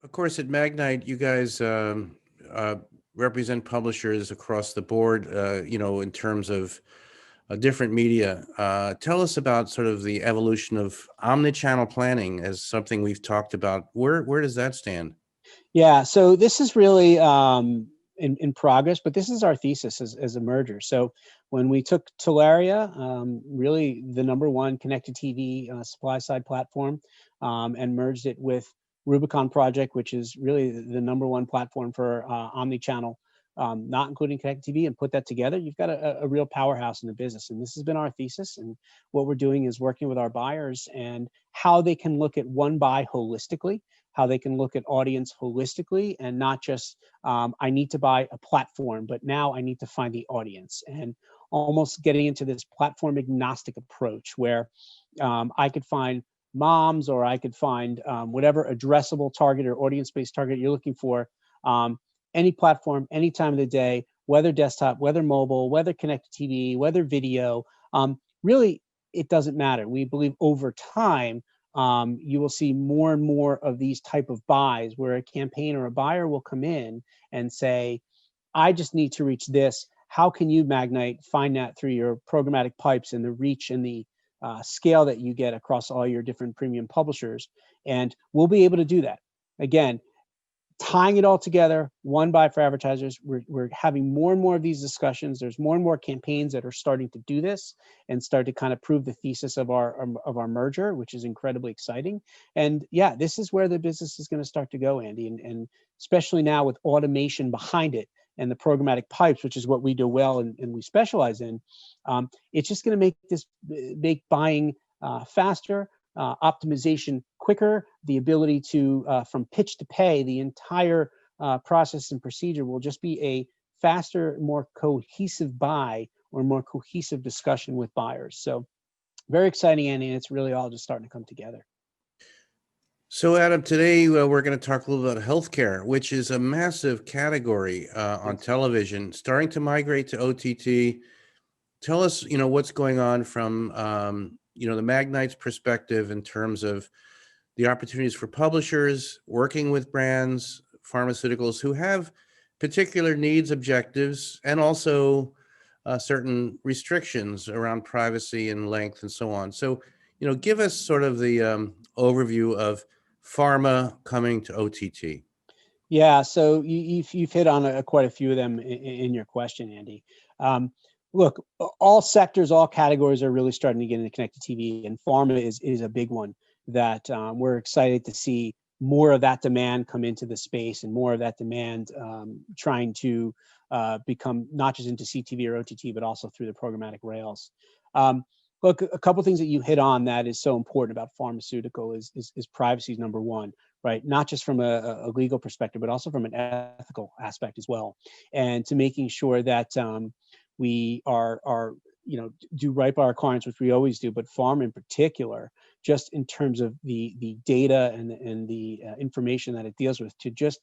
Of course, at Magnite, you guys represent publishers across the board, in terms of different media. Tell us about sort of the evolution of omnichannel planning as something we've talked about. Where does that stand? Yeah, so this is really in progress, but this is our thesis as a merger. So when we took Telaria, really the number one connected TV supply side platform, and merged it with Rubicon Project, which is really the number one platform for omni-channel, not including connected TV, and put that together, you've got a real powerhouse in the business. And this has been our thesis. And what we're doing is working with our buyers and how they can look at one buy holistically, how they can look at audience holistically, and not just, I need to buy a platform, but now I need to find the audience, and almost getting into this platform agnostic approach where I could find moms, or I could find whatever addressable target or audience-based target you're looking for, any platform, any time of the day, whether desktop, whether mobile, whether connected TV, whether video, really, it doesn't matter. We believe over time, you will see more and more of these type of buys where a campaign or a buyer will come in and say, I just need to reach this. How can you, Magnite, find that through your programmatic pipes and the reach and the scale that you get across all your different premium publishers? And we'll be able to do that. Again, tying it all together, one buy for advertisers. We're having more and more of these discussions. There's more and more campaigns that are starting to do this and start to kind of prove the thesis of our merger, which is incredibly exciting. And yeah, this is where the business is going to start to go, Andy, and especially now with automation behind it and the programmatic pipes, which is what we do well and we specialize in. It's just going to make buying faster, optimization quicker, the ability to, from pitch to pay, the entire process and procedure will just be a faster, more cohesive buy or more cohesive discussion with buyers. So very exciting, Andy, and it's really all just starting to come together. So, Adam, today we're going to talk a little about healthcare, which is a massive category on television, starting to migrate to OTT. Tell us, what's going on from, the Magnite's perspective in terms of the opportunities for publishers working with brands, pharmaceuticals who have particular needs, objectives, and also certain restrictions around privacy and length and so on. So, give us sort of the overview of pharma coming to OTT. Yeah, so you've hit on quite a few of them in your question, Andy. Look, all sectors, all categories are really starting to get into connected TV, and pharma is a big one that we're excited to see more of that demand come into the space, and more of that demand trying to become not just into CTV or OTT, but also through the programmatic rails. Look, a couple of things that you hit on that is so important about pharmaceutical is privacy is number one, right? Not just from a legal perspective, but also from an ethical aspect as well. And to making sure that we are do right by our clients, which we always do, but pharma in particular, just in terms of the data and the information that it deals with, to just,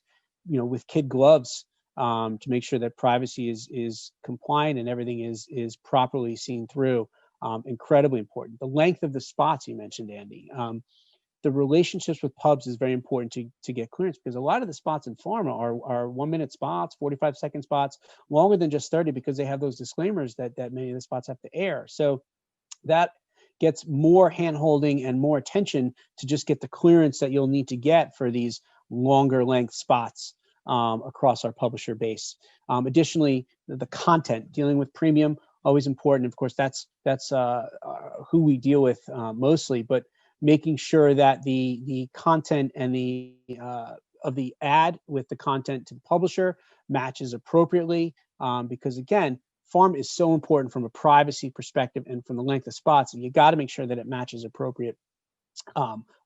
with kid gloves, to make sure that privacy is compliant and everything is properly seen through. Incredibly important. The length of the spots you mentioned, Andy. The relationships with pubs is very important to get clearance, because a lot of the spots in pharma are 1 minute spots, 45-second spots, longer than just 30, because they have those disclaimers that many of the spots have to air. So that gets more hand-holding and more attention to just get the clearance that you'll need to get for these longer length spots across our publisher base. Additionally, the content, dealing with premium, always important. Of course, that's who we deal with mostly, but making sure that the content and the of the ad with the content to the publisher matches appropriately, because again, pharma is so important from a privacy perspective and from the length of spots, and you got to make sure that it matches appropriate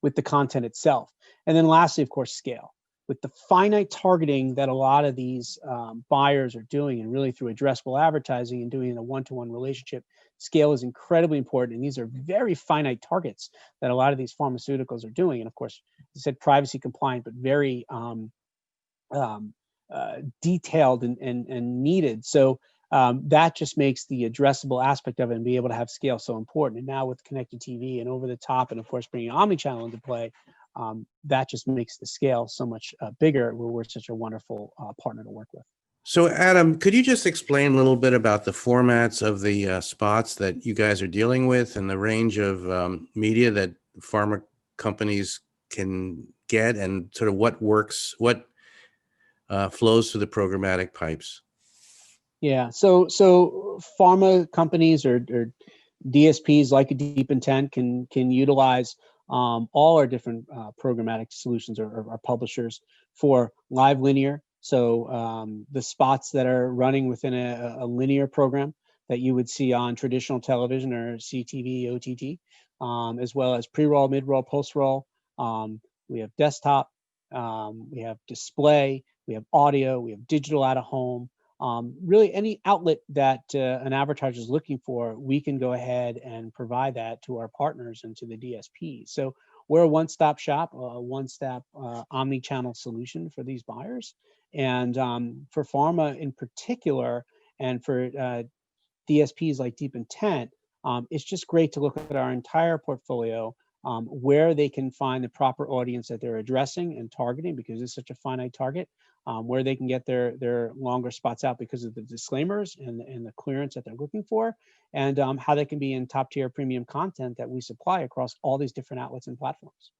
with the content itself. And then lastly, of course, scale. With the finite targeting that a lot of these buyers are doing, and really through addressable advertising and doing a one-to-one relationship, scale is incredibly important. And these are very finite targets that a lot of these pharmaceuticals are doing. And of course, you said privacy compliant, but very detailed and needed. So that just makes the addressable aspect of it and be able to have scale so important. And now with connected TV and over the top, and of course bringing omnichannel into play, that just makes the scale so much bigger, where we're such a wonderful partner to work with. So, Adam, could you just explain a little bit about the formats of the spots that you guys are dealing with and the range of media that pharma companies can get, and sort of what works, what flows through the programmatic pipes? Yeah, so pharma companies or DSPs like a DeepIntent can utilize all our different programmatic solutions or publishers for live linear. So the spots that are running within a linear program that you would see on traditional television or CTV, OTT, as well as pre-roll, mid-roll, post-roll. We have desktop, we have display, we have audio, we have digital out of home. Really any outlet that an advertiser is looking for, we can go ahead and provide that to our partners and to the DSPs. So we're a one-stop shop, a one-stop omni-channel solution for these buyers. And for pharma in particular, and for DSPs like DeepIntent, it's just great to look at our entire portfolio, where they can find the proper audience that they're addressing and targeting, because it's such a finite target, where they can get their longer spots out because of the disclaimers and the clearance that they're looking for, and how they can be in top tier premium content that we supply across all these different outlets and platforms.